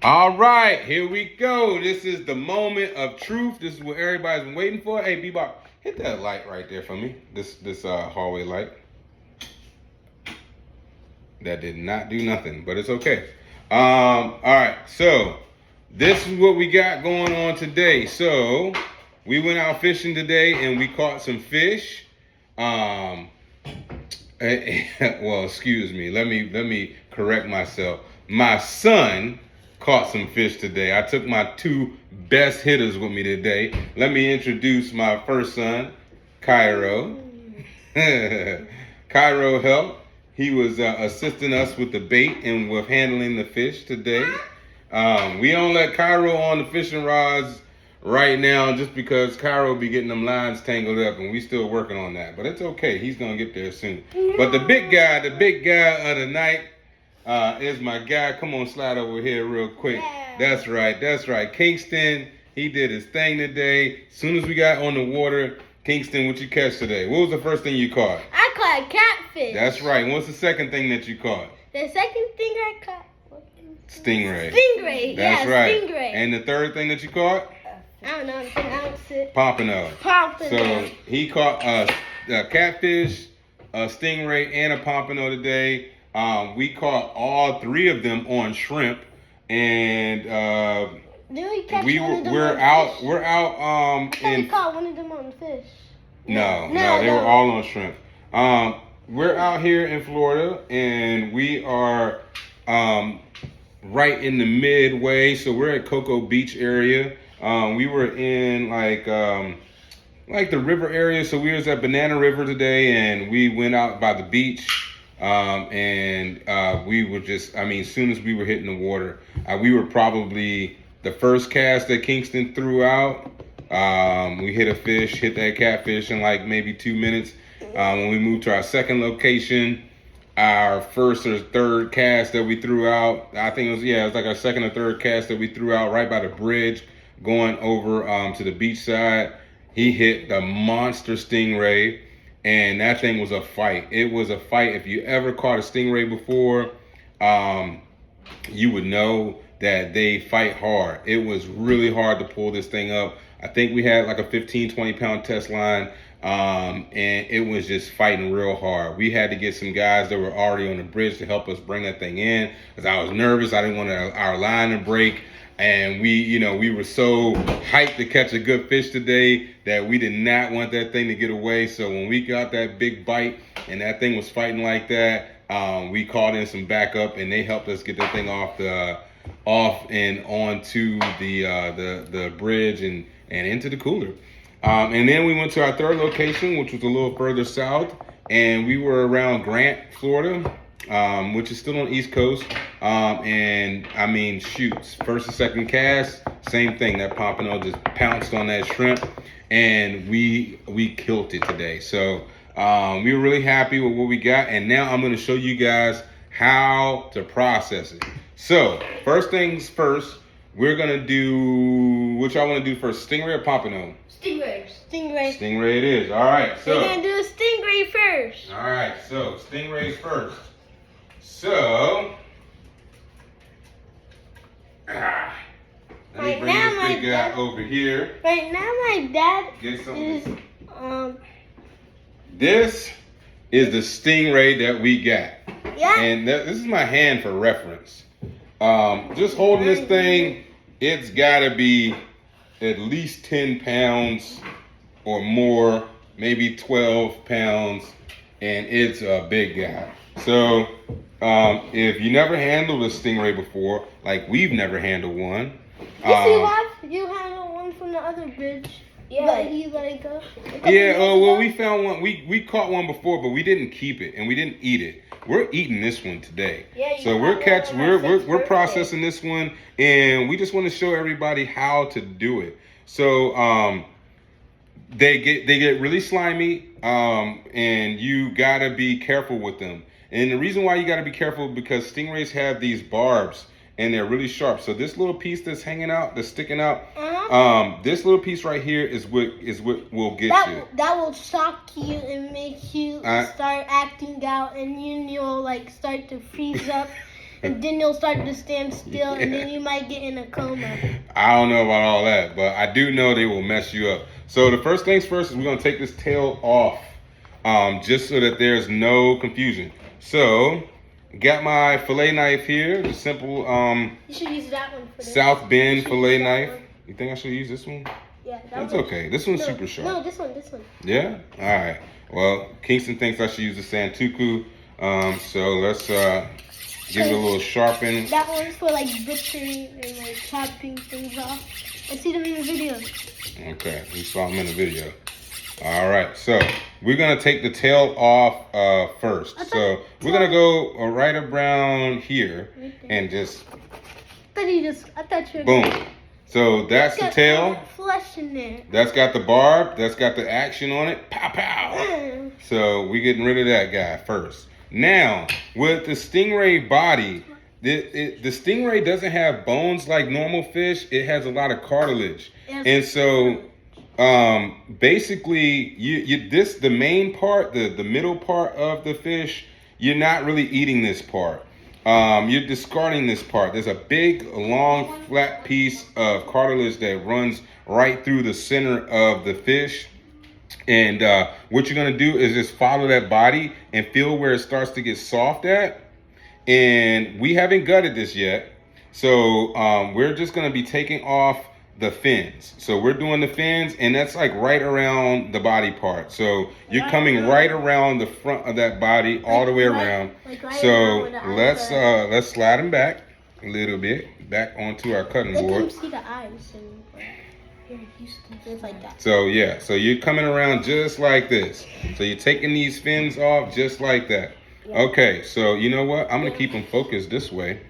All right, here we go. This is the moment of truth. This is what everybody's been waiting for. Hey, Bebop, hit that light right there for me. This hallway light. That did not do nothing, but it's okay. All right, so this is what we got going on today. So we went out fishing today and we caught some fish. Well, excuse me. Let me correct myself. My son caught some fish today. I took my two best hitters with me today. Let me introduce my first son, Cairo. Cairo helped. He was assisting us with the bait and with handling the fish today. We don't let Cairo on the fishing rods right now just because Cairo be getting them lines tangled up and we still working on that. But it's okay. He's going to get there soon. But the big guy of the night is my guy. Come on, slide over here real quick. Yeah. That's right. Kingston, he did his thing today. As soon as we got on the water, Kingston, what you catch today? What was the first thing you caught? I caught catfish. That's right. What's the second thing that you caught? The second thing I caught was stingray. Stingray. That's right. Stingray. And the third thing that you caught? I don't know. Pronounce it. Pompano. Pompano. So he caught a catfish, a stingray, and a pompano today. We caught all three of them on shrimp, and we're out. I caught one of them on fish. No, they were all on shrimp. We're out here in Florida, and we are right in the midway. So we're at Cocoa Beach area. We were in like the river area. So we was at Banana River today, and we went out by the beach. We were just, as soon as we were hitting the water, we were probably the first cast that Kingston threw out. We hit a fish, hit that catfish in like maybe 2 minutes. When we moved to our second location, our first or third cast that we threw out, I think it was like our second or third cast that we threw out right by the bridge going over to the beach side. He hit the monster stingray, and that thing was a fight. It was a fight. If you ever caught a stingray before, you would know that they fight hard. It was really hard to pull this thing up. I think we had like a 15, 20 pound test line, and it was just fighting real hard. We had to get some guys that were already on the bridge to help us bring that thing in because I was nervous. I didn't want our line to break. And we were so hyped to catch a good fish today that we did not want that thing to get away. So when we got that big bite and that thing was fighting like that, we called in some backup and they helped us get that thing off and onto the bridge and into the cooler. And then we went to our third location, which was a little further south, and we were around Grant, Florida, which is still on the East Coast. Shoots. First and second cast, same thing. That pompano just pounced on that shrimp, and we killed it today. So we were really happy with what we got, and now I'm going to show you guys how to process it. So first things first, we're gonna do, what y'all want to do first, stingray or pompano? Stingray. Stingray it is. All right, so we're gonna do a stingray first. All right, so stingrays first. So let me bring this big guy over here. Right now, my dad Get something. is This is the stingray that we got. Yeah. And this is my hand for reference. Just holding this thing, it's gotta be at least 10 pounds or more, maybe 12 pounds, and it's a big guy. So if you never handled a stingray before, like we've never handled one. You handled one from the other bridge. Yeah. But you let it go. We found one. We caught one before, but we didn't keep it and we didn't eat it. We're eating this one today. Yeah, so we're processing this one, and we just want to show everybody how to do it. So they get really slimy, and you gotta be careful with them. And the reason why you gotta be careful because stingrays have these barbs and they're really sharp. So this little piece that's hanging out, that's sticking out, this little piece right here is what will get you. That will shock you and make you start acting out, and you'll like start to freeze up. and then you'll start to stand still, and then you might get in a coma. I don't know about all that, but I do know they will mess you up. So the first things first is we're gonna take this tail off, just so that there's no confusion. So, got my fillet knife here, the simple You should use that one for this. South Bend You should fillet use that knife. one. You think I should use this one? Yeah, That's one. okay. This one's No, super sharp. No, this one. Yeah? All right. Well, Kingston thinks I should use the Santoku. So let's give it a little sharpen. That one's for like butchering and like chopping things off. I see them in the video. Okay, we saw them in the video. All right, so we're gonna take the tail off first. So we're gonna go right around here and just I thought you were boom. So that's the tail. Flesh in there. That's got the barb. That's got the action on it. Pow pow. So we getting rid of that guy first. Now with the stingray body, the stingray doesn't have bones like normal fish. It has a lot of cartilage, and so basically the main part, the middle part of the fish, you're not really eating this part. You're discarding this part. There's a big, long, flat piece of cartilage that runs right through the center of the fish. And what you're gonna do is just follow that body and feel where it starts to get soft at. And we haven't gutted this yet. So we're just gonna be taking off the fins. So we're doing the fins, and that's like right around the body part. So you're coming right around the front of that body all the way around. So let's slide them back a little bit, back onto our cutting board. Let them see the eyes. Just like that. So yeah, so you're coming around just like this. So you're taking these fins off just like that. Okay, so you know what? I'm gonna keep them focused this way,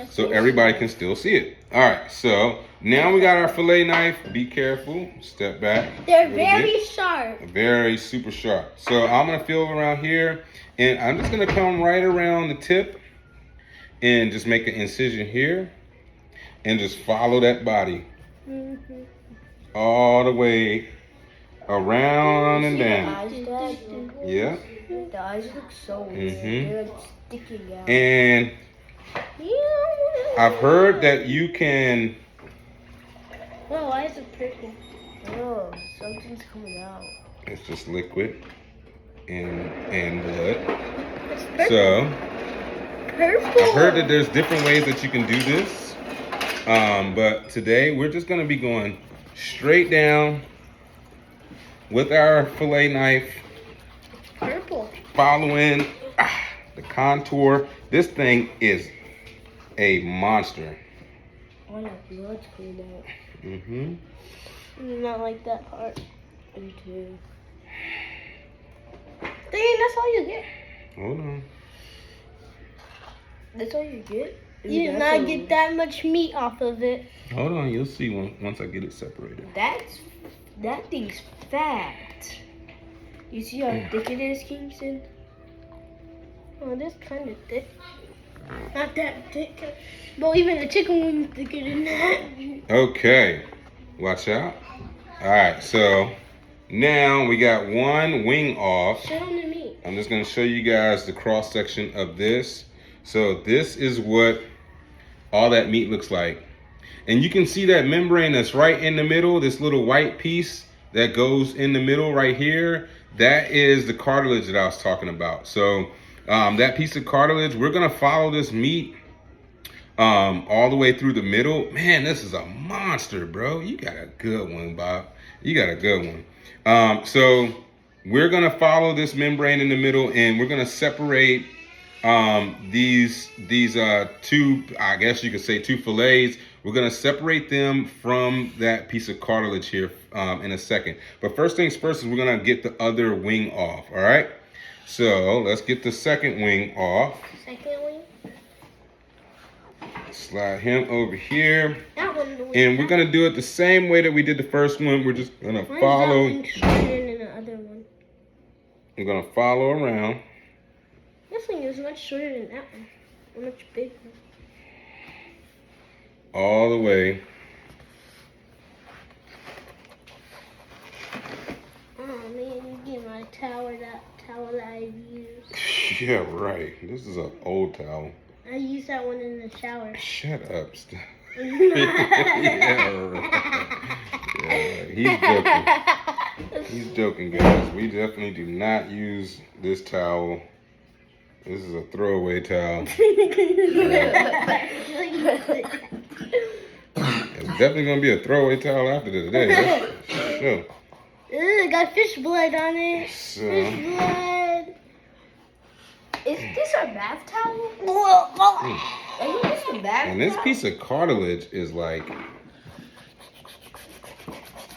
so everybody can still see it. All right, so now we got our fillet knife. Be careful. Step back. They're very sharp. Very super sharp. So I'm gonna feel around here, and I'm just gonna come right around the tip and just make an incision here, and just follow that body all the way around and down. Yeah. The eyes look so weird. They're like sticking out. And I've heard that you can. Oh, why is it purple? Oh, something's coming out. It's just liquid and blood. It's purple. So Purple. I've heard that there's different ways that you can do this. But today we're just gonna be going straight down with our fillet knife. Purple. Following the contour. This thing is a monster. Oh, that blood's coming out. Not like that part. Me too. Dang, that's all you get. Hold on. That's all you get? You did not get that much meat off of it. Hold on. You'll see once I get it separated. That thing's fat. You see how thick it is, Kingston? Oh, this kind of thick. Not that thick. But even the chicken wing's thicker than that. Okay. Watch out. All right. So now we got one wing off. Show them the meat. I'm just going to show you guys the cross section of this. So this is what all that meat looks like. And you can see that membrane that's right in the middle, this little white piece that goes in the middle right here. That is the cartilage that I was talking about. So that piece of cartilage, we're gonna follow this meat all the way through the middle. Man, this is a monster, bro. You got a good one, Bob. You got a good one. So we're gonna follow this membrane in the middle, and we're gonna separate these two, I guess you could say, two fillets. We're gonna separate them from that piece of cartilage here in a second. But first things first is we're gonna get the other wing off. All right. So let's get the second wing off. Second wing. Slide him over here. That one. And we're gonna do it the same way that we did the first one. We're just gonna follow. Why is that one shorter than the other one? We're gonna follow around. This one is much shorter than that one. Much bigger. All the way. Oh man, you get my towel that I use. Yeah, right. This is an old towel. I I use that one in the shower. Shut up, Steph. Yeah, he's joking. He's joking, guys. We definitely do not use this towel. This is a throwaway towel. It's definitely gonna be a throwaway towel after today. That's for sure. It got fish blood on it. So, Fish blood. Is this a bath towel? Oh, Isn't this a bath and this towel? piece of cartilage is like,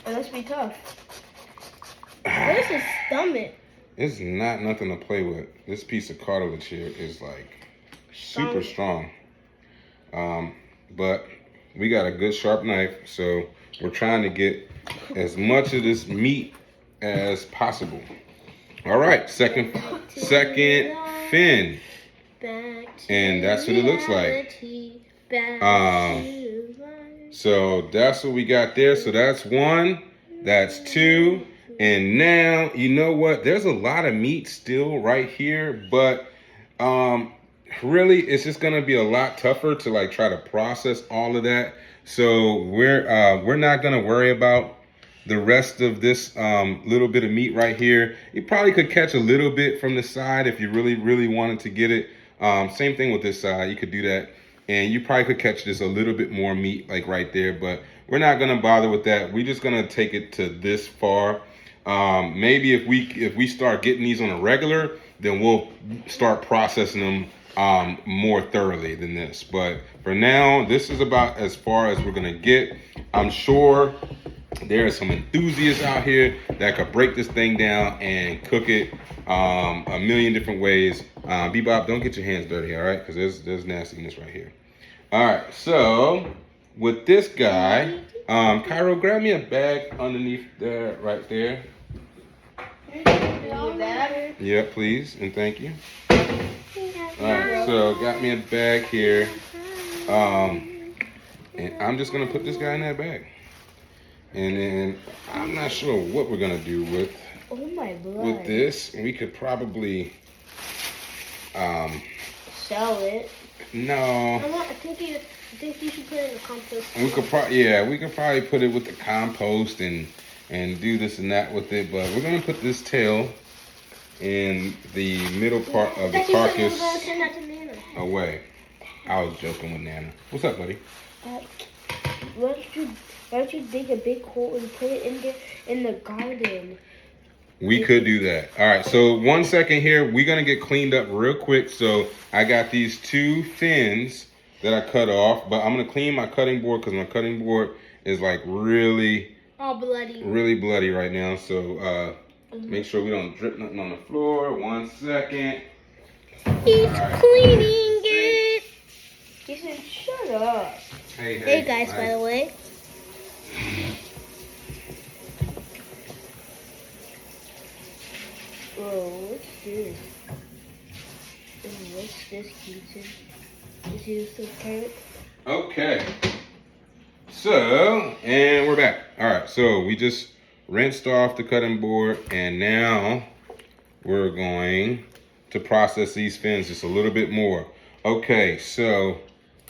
It must be tough. where's his stomach? it's not nothing to play with. This piece of cartilage here is like super strong. But we got a good sharp knife, so we're trying to get as much of this meat as possible. All right, second fin. Back to And that's what it looks like. reality. Back Um, to life. So that's what we got there. So that's one, that's two. And now, you know what? There's a lot of meat still right here, but really it's just gonna be a lot tougher to like try to process all of that. So we're not gonna worry about the rest of this little bit of meat right here. You probably could catch a little bit from the side if you really wanted to get it. Same thing with this side, you could do that. And you probably could catch just a little bit more meat like right there, but we're not gonna bother with that. We're just gonna take it to this far. Maybe if we start getting these on a regular, then we'll start processing them more thoroughly than this. But for now, this is about as far as we're gonna get. I'm sure there are some enthusiasts out here that could break this thing down and cook it a million different ways. Bebop, don't get your hands dirty, all right? Because there's nastiness right here. All right, so with this guy, Cairo, grab me a bag underneath there, right there. Yeah, please, and thank you. All right, so got me a bag here, and I'm just gonna put this guy in that bag. And then I'm not sure what we're gonna do with this. We could probably Sell it. no. I think you should put it in the compost. We could probably put it with the compost and do this and that with it. But we're gonna put this tail in the middle part of the carcass away. I was joking with Nana. What's up, buddy? Why don't you dig a big hole and put it in there in the garden? We could do that. All right, so 1 second here. We're going to get cleaned up real quick. So I got these two fins that I cut off, but I'm going to clean my cutting board because my cutting board is like really bloody right now. So make sure we don't drip nothing on the floor. 1 second. He's cleaning it. He said, shut up. Hey guys, by the way. Whoa, what's this? What's this, Keaton? Is this the carrot? Okay. So, and we're back. All right, so we just rinsed off the cutting board, and now we're going to process these fins just a little bit more. Okay, so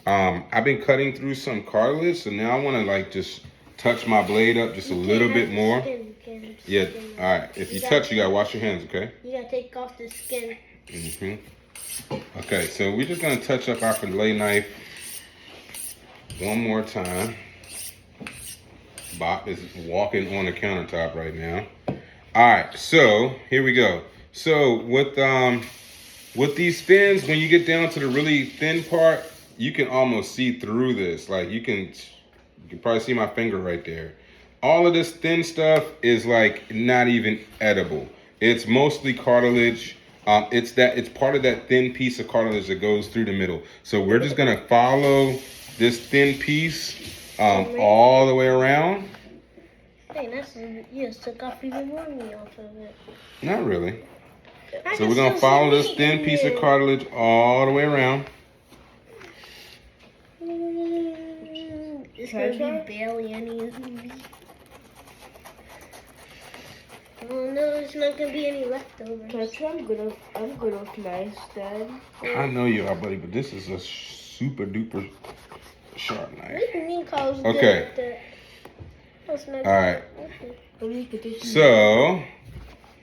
I've been cutting through some cartilage, so now I want to like just touch my blade up just a little bit more. Yeah, all right. If you touch, you gotta wash your hands, okay? You gotta take off the skin. Okay, so we're just gonna touch up our fillet knife one more time. Bob is walking on the countertop right now. All right, so here we go. So with these fins, when you get down to the really thin part, you can almost see through this. Like you can probably see my finger right there. All of this thin stuff is like not even edible. It's mostly cartilage. It's part of that thin piece of cartilage that goes through the middle. So we're just gonna follow this thin piece all the way around. Hey, you just took off even more meat off of it. Not really. So we're gonna follow this thin piece of cartilage all the way around. It's gonna be barely any meat. Oh no, there's not gonna be any leftovers. That's why I'm good with knives, Dad. I know you are, buddy, but this is a super duper sharp What knife. do you mean Carl's good Okay. at that? That's not All right. Okay. So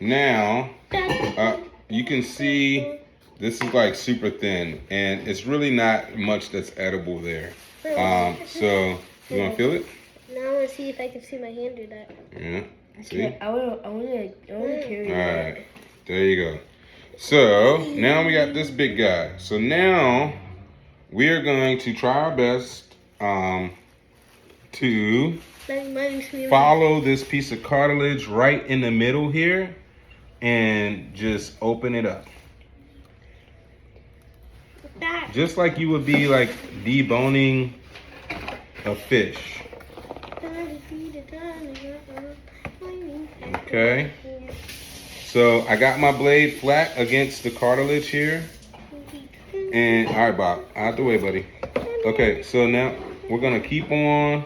now you can see this is like super thin, and it's really not much that's edible there. So you want to feel it? Now I want to see if I can see my hand do that. Yeah. See? I wanna carry All that. right. There you go. So now we got this big guy. So now we are going to try our best to follow this piece of cartilage right in the middle here and just open it up. Just like you would be like deboning a fish. Okay. So I got my blade flat against the cartilage here. And all right, Bob, out the way, buddy. Okay, so now we're gonna keep on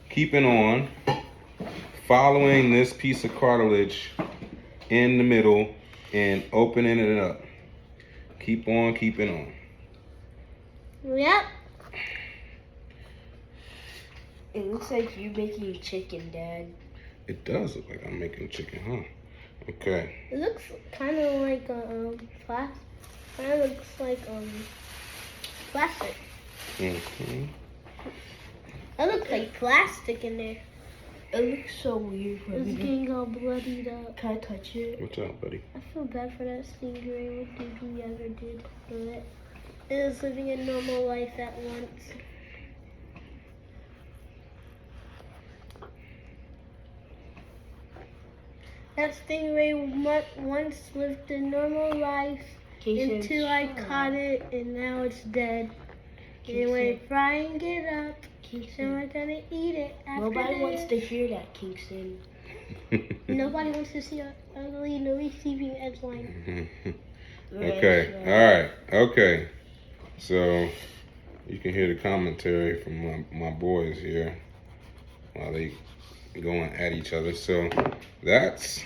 keeping on, following this piece of cartilage in the middle and opening it up. Keep on keeping on. Yep. It looks like you're making chicken, Dad. It does look like I'm making chicken, huh? Okay. It looks kind of like plastic. Kind of looks like plastic. Mm-hmm. That looks like plastic in there. It looks so weird for It's me. getting all bloodied up. Can I touch it? What's up, buddy? I feel bad for that stingray. What did he ever did for it? It was living a normal life at once. That stingray once lived a normal life until I caught it, and now it's dead. And we're frying it up, and we're gonna eat it after Nobody this. wants to hear that, Kingston. Nobody wants to see an ugly, no receiving edge line. Okay, all right, okay. So you can hear the commentary from my boys here while they going at each other. So that's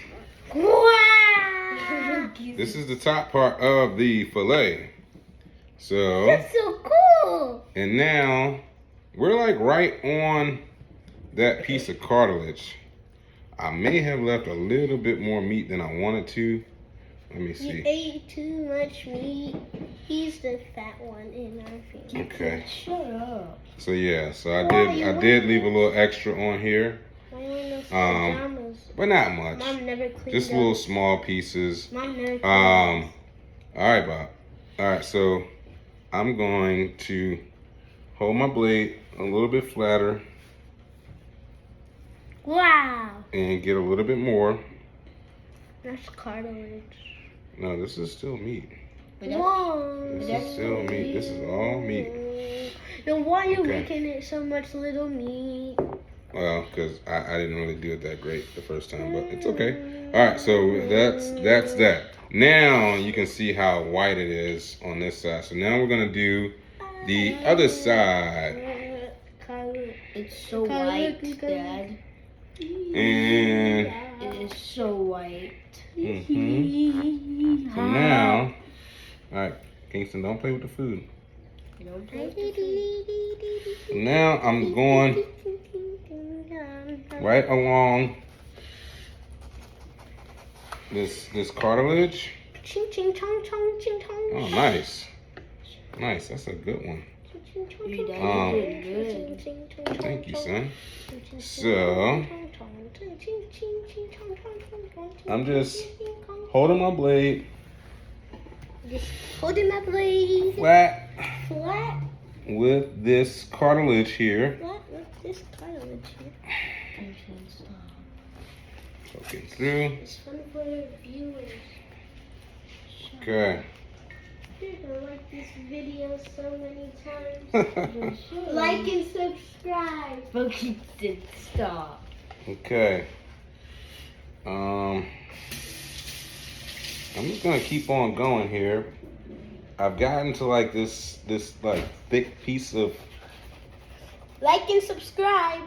Wow! this is the top part of the fillet. So That's so cool! and now we're like right on that piece of cartilage. I may have left a little bit more meat than I wanted to. Let me You see. ate too much meat. He's the fat one in our family. Okay. Shut up. So yeah, so I Why did leave a little extra on here, Why are those pajamas? but not much. Mom never cleaned Just up. little small pieces. Mom never cleaned All right, Bob. All right, so I'm going to hold my blade a little bit flatter Wow! and get a little bit more. That's cartilage. No, this is still meat. Whoa! This is still meat. This is all meat. Then why are you Okay. making it so much little meat? Well, because I didn't really do it that great the first time, but it's okay. All right, so that's that. Now you can see how white it is on this side. So now we're gonna do the other side, It's so white, Dad. and It is so white. so now, all right, Kingston, don't play with the food. You know, So now I'm going right along this cartilage. Ching ching chong chong ching chong. Oh, nice. Nice, that's a good one. Your dad Um, did good. Thank you, son. So, I'm just holding my blade Just holding my blade flat flat with this cartilage here. with this cartilage here. Poking through. It's fun for the viewers. Okay. You're gonna like this video so many times. Like and subscribe. Funky did stop. Okay. I'm just gonna keep on going here. I've gotten to like this like thick piece of. Like and subscribe.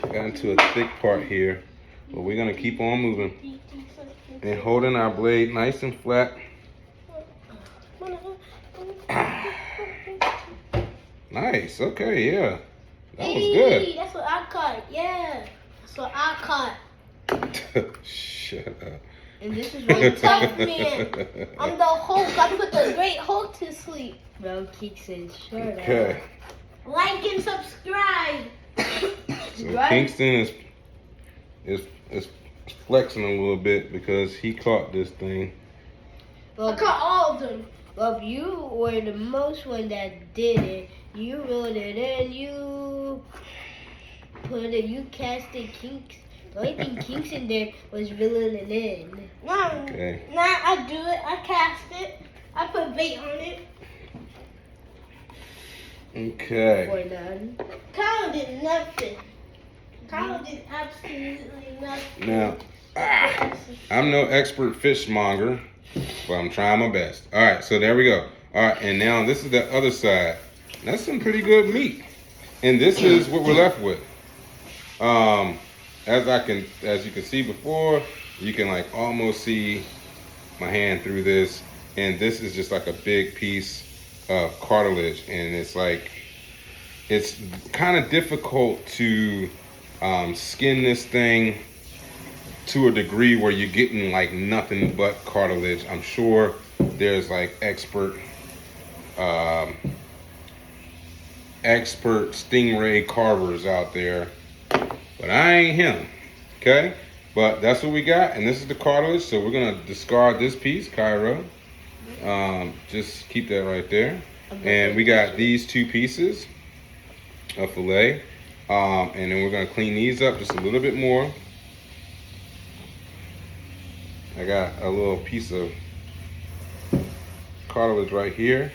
got into a thick part here, but we're gonna keep on moving and holding our blade nice and flat. Nice. Okay. Yeah. That was good. That's what I caught. Yeah. That's what I caught. Shut up. And this is I'm what tough man. I'm the Hulk. I put the Great Hulk to sleep. Bro Kingston. Shut up. Okay. Like and subscribe. So Right. Kingston is flexing a little bit because he caught this thing. I caught all of them. Well, you were the most one that did it. You rolled it in. You put it. You cast it. The only thing Kingston did was reeling it in. Okay. Now I do it. I cast it. I put bait on it. Okay. For none. Kyle did nothing. Kyle did absolutely nothing. Now, I'm no expert fishmonger, but I'm trying my best. All right, so there we go. All right, and now this is the other side. That's some pretty good meat, and this is what we're left with. As you can see before, you can like almost see my hand through this, and this is just like a big piece of cartilage, and it's kind of difficult to skin this thing to a degree where you're getting like nothing but cartilage. I'm sure there's like expert stingray carvers out there, but I ain't him. Okay, but that's what we got, and this is the cartilage, so we're gonna discard this piece, Cairo. Just keep that right there. And we got these two pieces of fillet, and then we're gonna clean these up just a little bit more. I got a little piece of cartilage right here.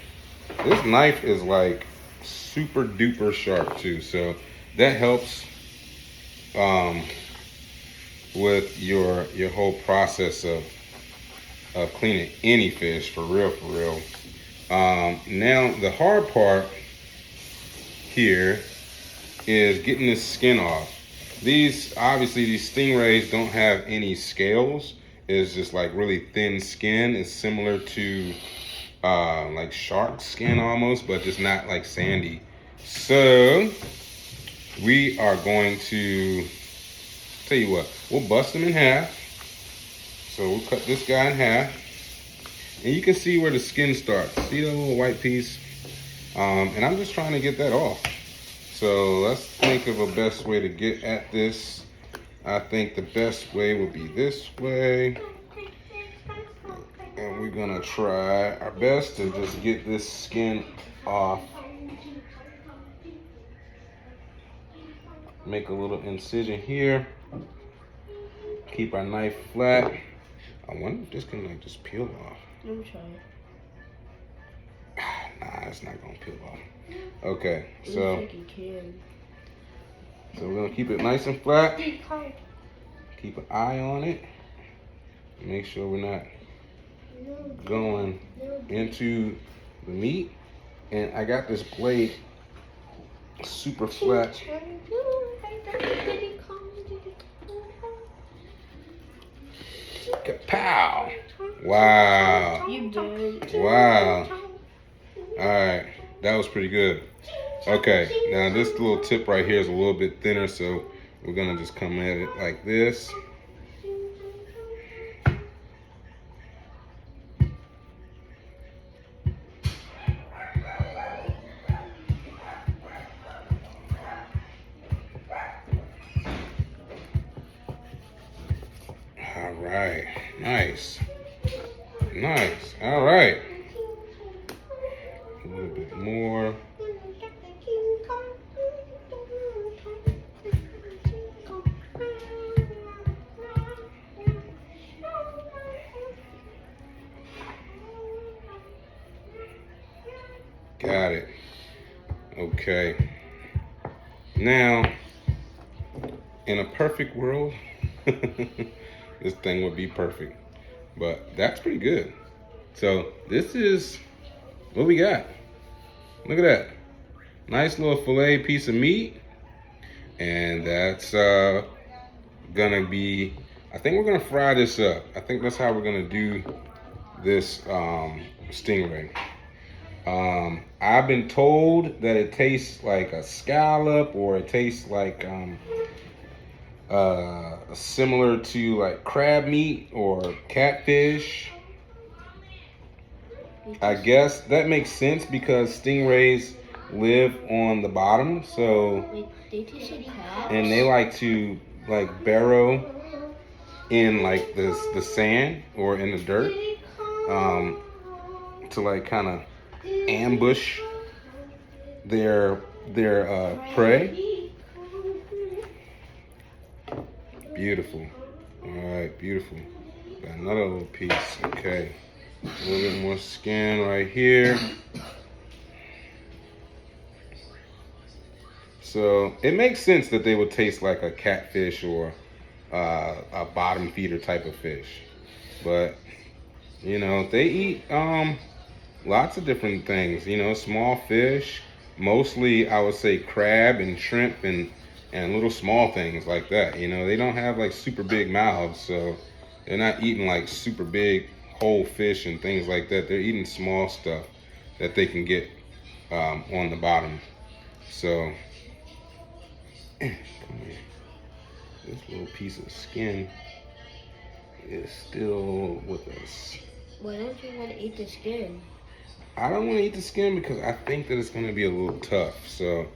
This knife is like super duper sharp too, so that helps with your whole process of cleaning any fish, for real. Now the hard part here is getting this skin off. These stingrays don't have any scales. It's just like really thin skin. It's similar to like shark skin almost, but just not like sandy. So we are going to tell you what, we'll bust them in half. So we'll cut this guy in half, and you can see where the skin starts. See that little white piece? And I'm just trying to get that off. So let's think of a best way to get at this. I think the best way would be this way. And we're gonna try our best to just get this skin off. Make a little incision here. Keep our knife flat. I wonder if this can like just peel off. I'm trying. Nah, it's not gonna peel off. Okay, Looks so like you can. we're gonna keep it nice and flat. Keep an eye on it. Make sure we're not going into the meat. And I got this blade super flat. Kapow! Wow. You did. Wow. Alright, that was pretty good. Okay, now this little tip right here is a little bit thinner, so we're gonna just come at it like this. All right, nice. Nice, all right. A little bit more. Got it. Okay. Now, in a perfect world, this thing would be perfect. But that's pretty good. So this is what we got. Look at that. Nice little fillet piece of meat. And that's gonna be, I think we're gonna fry this up. I think that's how we're gonna do this stingray. I've been told that it tastes like a scallop, or it tastes like similar to like crab meat or catfish. I guess that makes sense because stingrays live on the bottom, so and they like to like burrow in like the sand or in the dirt to like kind of ambush their prey. Beautiful. All right, beautiful. Got another little piece. Okay, a little bit more skin right here. So it makes sense that they would taste like a catfish or a bottom feeder type of fish, but you know they eat lots of different things. You know, small fish, mostly I would say crab and shrimp and little small things like that. You know, they don't have like super big mouths, so they're not eating like super big whole fish and things like that. They're eating small stuff that they can get on the bottom. So come here. This little piece of skin is still with us. Why don't you want to eat the skin? I don't want to eat the skin because I think that it's going to be a little tough. So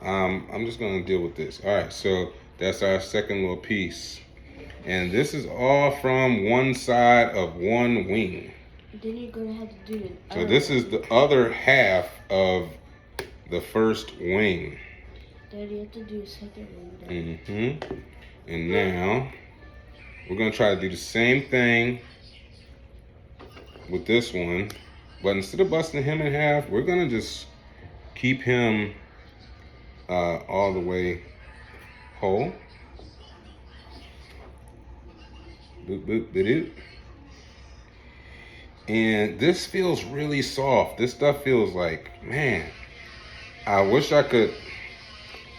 I'm just going to deal with this. All right, so that's our second little piece. And this is all from one side of one wing. Then you're going to have to do it. So this is the other half of the first wing. Then you have to do a second wing. Mm-hmm. And now we're going to try to do the same thing with this one. But instead of busting him in half, we're going to just keep him all the way whole. Boop, boop, boop. And this feels really soft. This stuff feels like, man, I wish I could.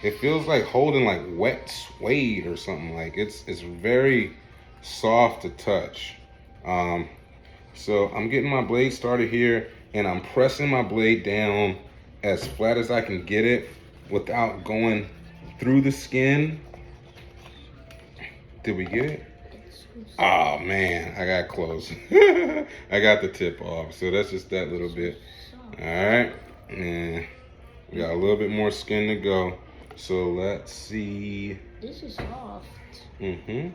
It feels like holding like wet suede or something. Like it's very soft to touch. So I'm getting my blade started here, and I'm pressing my blade down as flat as I can get it without going through the skin. Did we get it? Oh man, I got close. I got the tip off, so that's just that little bit. All right, and we got a little bit more skin to go. So let's see. This is soft. Mm-hmm.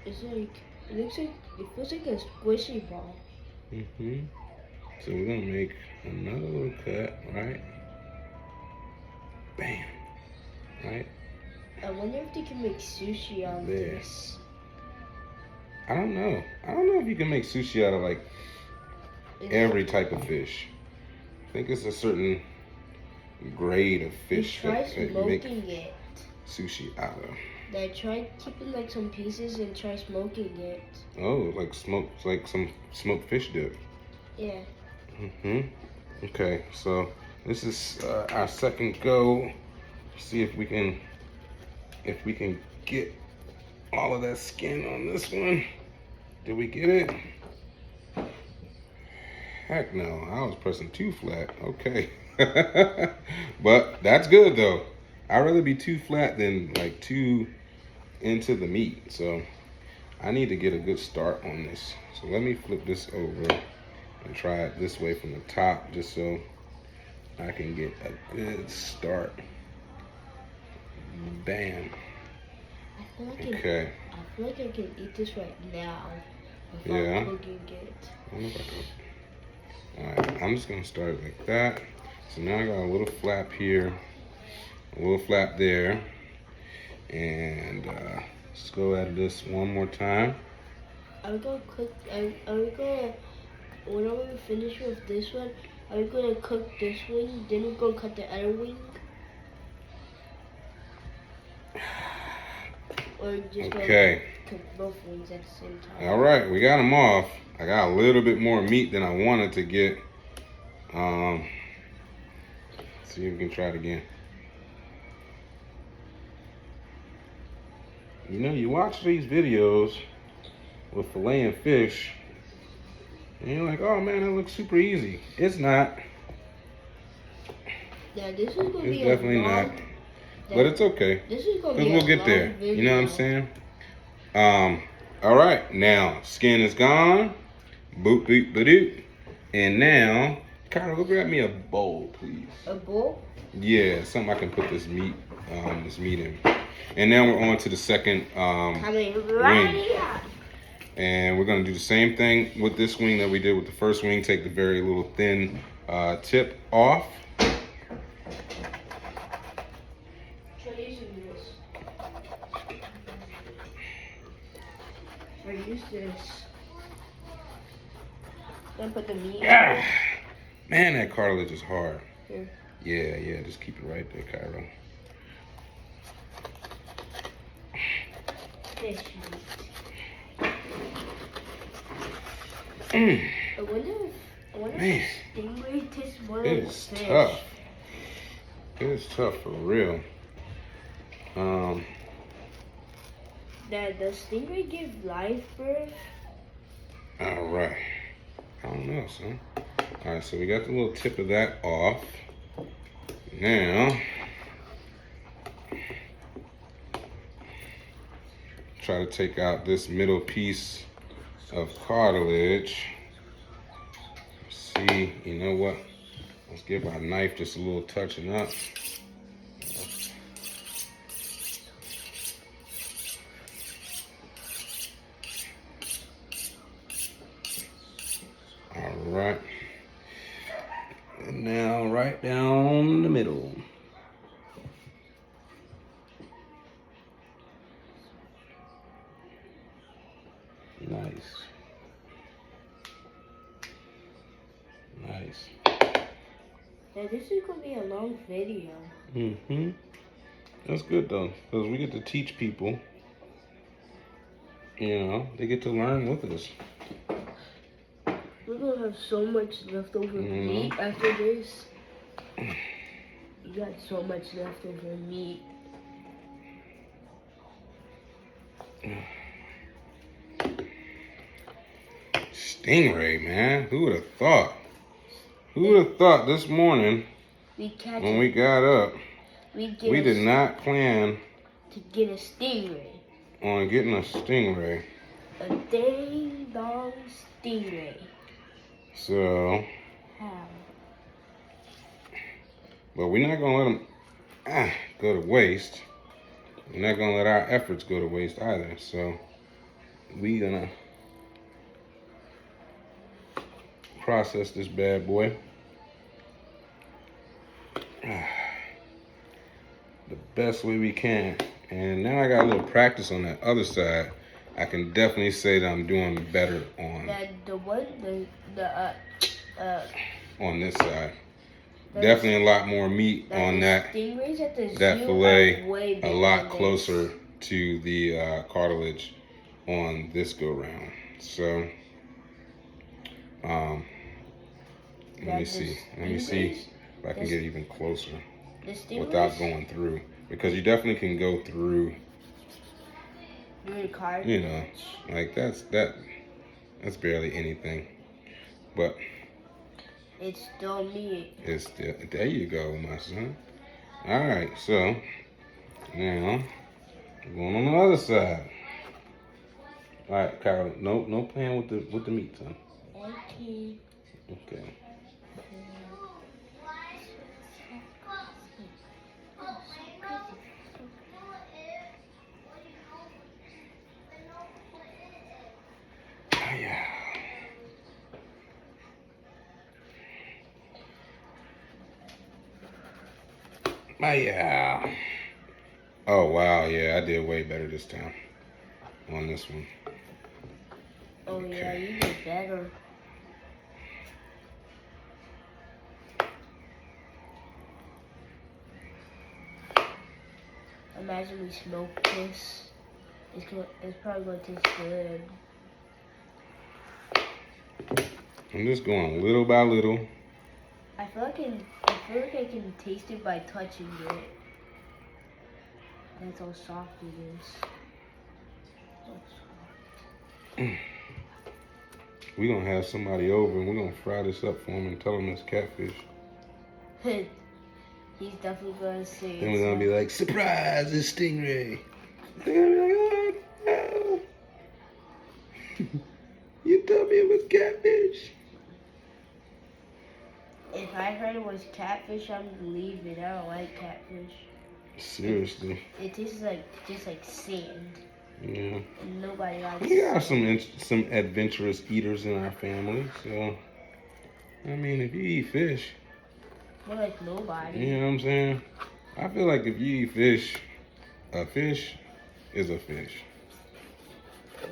It's like, it feels like a squishy ball. Mm-hmm. So we're gonna make another little cut, right? Bam. Right? I wonder if they can make sushi out of this. I don't know. I don't know if you can make sushi out of like every type of fish. I think it's a certain grade of fish that you make sushi out of. I tried keeping like some pieces and try smoking it. Oh, like some smoked fish dip. Yeah. Okay, so this is our second go. See if we can get all of that skin on this one. Did we get it? Heck no, I was pressing too flat. Okay. But that's good though. I'd rather be too flat than like too into the meat. So I need to get a good start on this. So let me flip this over and try it this way from the top just so I can get a good start. Bam. Okay. I feel like I can eat this right now Yeah. without cooking it. I don't know if I can. Alright, I'm just gonna start it like that. So now I got a little flap here, a little flap there, and let's go at this one more time. Are we gonna cook? Are we gonna? When we finish with this one, are we gonna cook this wing? Then we're gonna cut the other wing. Or just Okay. cook both wings at the same time. All right, we got them off. I got a little bit more meat than I wanted to get. See if we can try it again. You know, you watch these videos with filleting fish, and you're like, oh man, that looks super easy. It's not. Yeah, this is gonna It's be definitely a long, not. But it's okay. This is gonna Because be we'll a get long there. video. You know what I'm saying? All right. Now, skin is gone. Boop, boop, ba-doop. And now, Kyra, go grab me a bowl, please. A bowl? Yeah, something I can put this meat in. And now we're on to the second Coming right wing. here. And we're gonna do the same thing with this wing that we did with the first wing. Take the very little thin tip off. Use this. Then put the meat. Ah, man, that cartilage is hard. Here. Yeah, just keep it right there, Kyra. Fish meat. I wonder Man, if stingray tastes more it like is fish. tough. It is tough for real. Does stingray give live birth? All right. I don't know, son. All right, so we got the little tip of that off. Now, try to take out this middle piece of cartilage. See, you know what? Let's give our knife just a little touching up. All right. And now right down the middle. Nice. Nice. Yeah, this is gonna be a long video. Mm-hmm. That's good though, because we get to teach people. You know, they get to learn with us. We're gonna have so much leftover meat after this. You got so much leftover meat. Stingray, man. Who would have thought? Who would have thought this morning when we got up, we did not plan to get a stingray. on getting a stingray. A dang dong stingray. So, How? but we're not gonna let them go to waste. We're not gonna let our efforts go to waste either. So, we gonna process this bad boy the best way we can. And now I got a little practice on that other side. I can definitely say that I'm doing better on on this side. Definitely a lot more meat on that fillet, a lot closer to the cartilage on this go round. So let me see if I can get even closer without going through, because you definitely can go through. You know, like that's barely anything, but it's still meat. It's still, there you go, my son. All right, so now going on the other side. All right, Carol, no playing with the meat, son. Okay. Okay. Yeah. Yeah. Oh wow, yeah, I did way better this time on this one. Oh Okay. yeah, you did better. Imagine we smoke this. It's probably gonna taste good. I'm just going little by little. I feel like I can taste it by touching it. That's how soft it is. We gonna have somebody over and we're gonna fry this up for him and tell him it's catfish. He's definitely gonna say Then we're gonna be like, surprise, it's stingray. They're gonna be like, oh no. You told me it was catfish. If I heard it was catfish, I'm leaving. I don't like catfish. Seriously. It tastes like just like sand. Yeah. And nobody likes We got some adventurous eaters in our family, so I mean, if you eat fish, More like nobody. you know what I'm saying? I feel like if you eat fish, a fish is a fish.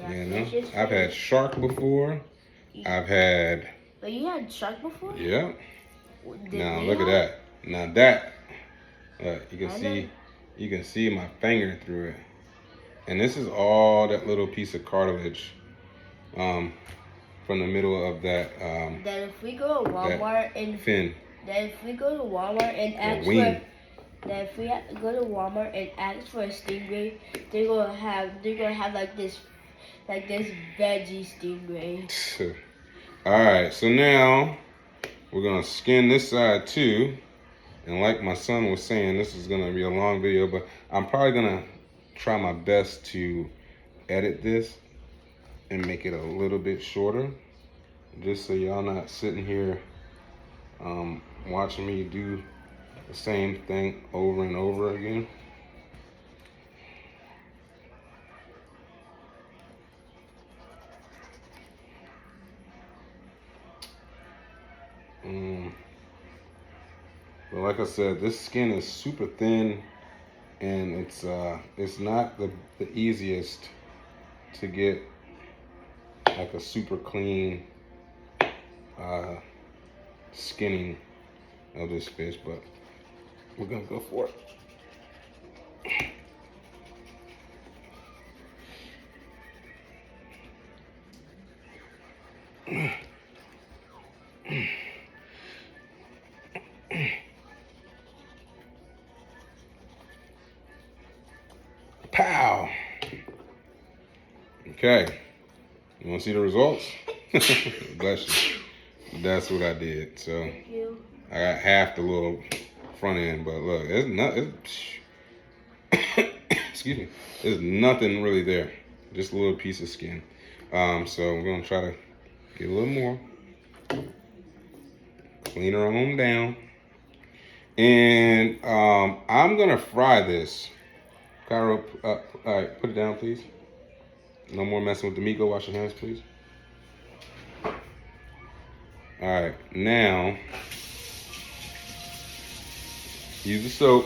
Yeah, You know? fish is I've had fish. shark before. I've had, But you had shark before? yeah. Did Now they look at have- that. Now that, you can I see, know. you can see my finger through it. And this is all that little piece of cartilage from the middle of that That if we go to Walmart and fin. that if we go to Walmart and ask wing. for that if we go to Walmart and ask for a stingray, they're gonna have like this veggie stingray. All right, so now we're gonna skin this side too. And like my son was saying, this is gonna be a long video, but I'm probably gonna try my best to edit this and make it a little bit shorter, just so y'all not sitting here watching me do the same thing over and over again. But like I said, this skin is super thin, and it's not the easiest to get like a super clean skinning of this fish, but we're gonna go for it. Pow! Okay. You want to see the results? Bless you. That's what I did. So Thank you. I got half the little front end, but look, it's not. Excuse me. There's nothing really there. Just a little piece of skin. So we're gonna try to get a little more. Clean her on down. And I'm gonna fry this. Cairo, all right, put it down, please. No more messing with the meat. Go wash your hands, please. All right, now use the soap.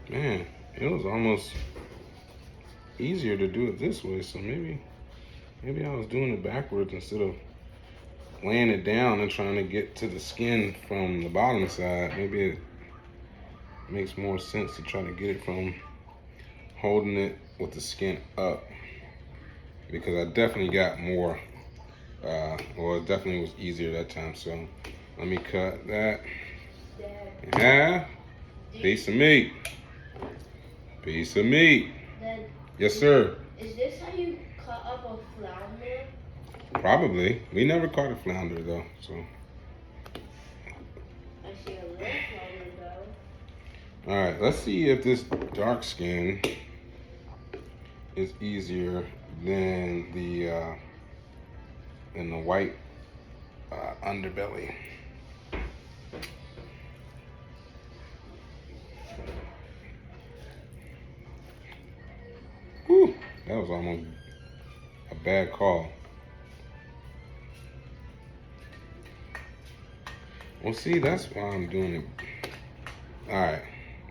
Man, it was almost easier to do it this way, so maybe I was doing it backwards instead of laying it down and trying to get to the skin from the bottom side. Maybe it makes more sense to try to get it from holding it with the skin up, because I definitely got more, it definitely was easier that time. So let me cut that in half. Piece of meat. Piece of meat. Dad, Yes, sir. is this how you cut up a flounder? Probably. We never caught a flounder though, so. I see a little flounder though. All right, let's see if this dark skin is easier than the white underbelly. Whew, that was almost a bad call. Well, see, that's why I'm doing it. All right,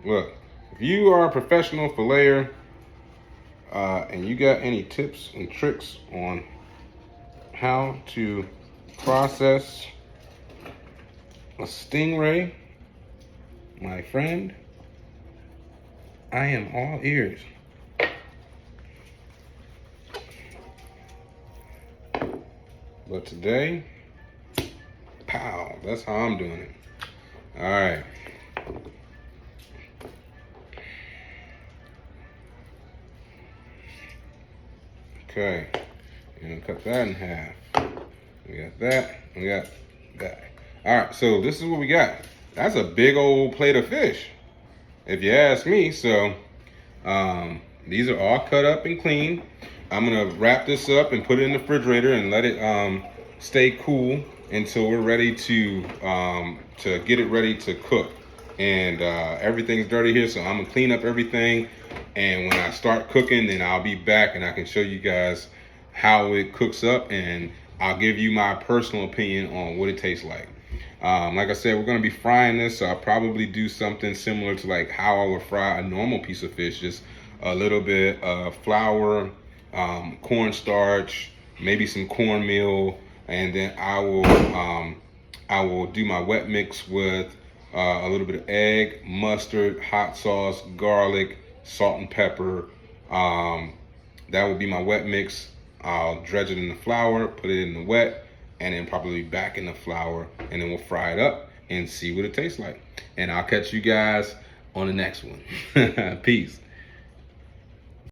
look, if you are a professional filleter and you got any tips and tricks on how to process a stingray, my friend, I am all ears. But today, pow, that's how I'm doing it. All right. Okay, you're gonna cut that in half. We got that, we got that. All right, so this is what we got. That's a big old plate of fish, if you ask me. So these are all cut up and clean. I'm gonna wrap this up and put it in the refrigerator and let it stay cool until we're ready to get it ready to cook. And everything's dirty here, so I'm gonna clean up everything. And when I start cooking, then I'll be back and I can show you guys how it cooks up, and I'll give you my personal opinion on what it tastes like. Like I said, we're gonna be frying this, so I'll probably do something similar to like how I would fry a normal piece of fish. Just a little bit of flour, cornstarch, maybe some cornmeal, and then I will do my wet mix with a little bit of egg, mustard, hot sauce, garlic, salt and pepper. That would be my wet mix. I'll dredge it in the flour, put it in the wet, and then probably back in the flour, and then we'll fry it up and see what it tastes like. And I'll catch you guys on the next one. Peace.